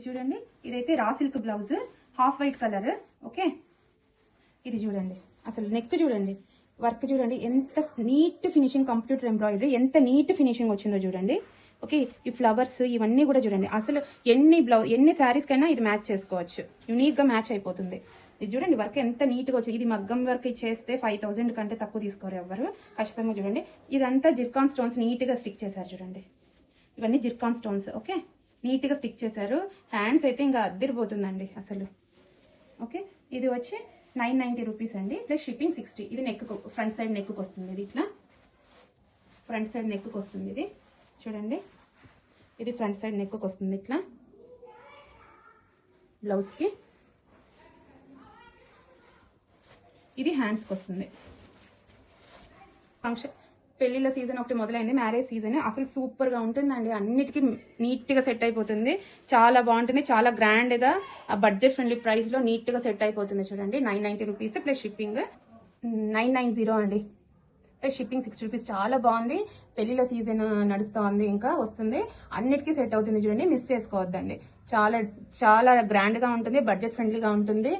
చూడండి, ఇదైతే raw silk blouse, half white colour. Okay, ఇది చూడండి, అసలు నెక్ చూడండి, వర్క్ చూడండి, ఎంత నీట్ ఫినిషింగ్, కంప్యూటర్ ఎంబ్రాయిడరీ ఎంత నీట్ ఫినిషింగ్ వచ్చిందో చూడండి. ఓకే, ఈ ఫ్లవర్స్ ఇవన్నీ కూడా చూడండి, అసలు ఎన్ని శారీస్ కైనా ఇది మ్యాచ్ చేసుకోవచ్చు, యూనిక్ గా మ్యాచ్ అయిపోతుంది. ఇది చూడండి, వర్క్ ఎంత నీట్ గా వచ్చింది. ఇది మగ్గం వర్క్ చేస్తే 5000 కంటే తక్కువ తీసుకోరు ఎవరు, ఖచ్చితంగా. చూడండి, ఇదంతా జిర్కాన్ స్టోన్స్ నీట్ గా స్టిక్ చేశారు చూడండి, ఇవన్నీ జిర్కాన్ స్టోన్స్. ఓకే, నీట్ గా స్టిక్ చేశారు. హ్యాండ్స్ అయితే ఇంకా అద్దరిపోతుందండి అసలు. ఓకే, ఇది వచ్చి 990 రూపీస్ అండి, ప్లస్ షిప్పింగ్ 60. ఇది నెక్, ఫ్రంట్ సైడ్ నెక్ వస్తుంది, ఇది ఇట్లా ఫ్రంట్ సైడ్ నెక్ వస్తుంది. ఇది చూడండి, ఇది ఫ్రంట్ సైడ్ నెక్ వస్తుంది ఇట్లా బ్లౌజ్ కి. ఇది హ్యాండ్స్ కి వస్తుంది. ఫంక్షన్ పెళ్లిళ్ళ సీజన్ ఒకటి మొదలైంది, మ్యారేజ్ సీజన్ అసలు సూపర్ గా ఉంటుందండి, అన్నిటికీ నీట్ గా సెట్ అయిపోతుంది, చాలా బాగుంటుంది, చాలా గ్రాండ్ గా బడ్జెట్ ఫ్రెండ్లీ ప్రైస్ లో నీట్ గా సెట్ అయిపోతుంది. చూడండి, 990 రూపీస్ ప్లస్ షిప్పింగ్ 990 అండి, ప్లస్ షిప్పింగ్ 60 రూపీస్. చాలా బాగుంది, పెళ్లిళ్ళ సీజన్ నడుస్తుంది, ఇంకా వస్తుంది, అన్నిటికీ సెట్ అవుతుంది. చూడండి, మిస్ చేసుకోవద్దండి, చాలా చాలా గ్రాండ్ గా ఉంటుంది, బడ్జెట్ ఫ్రెండ్లీగా ఉంటుంది.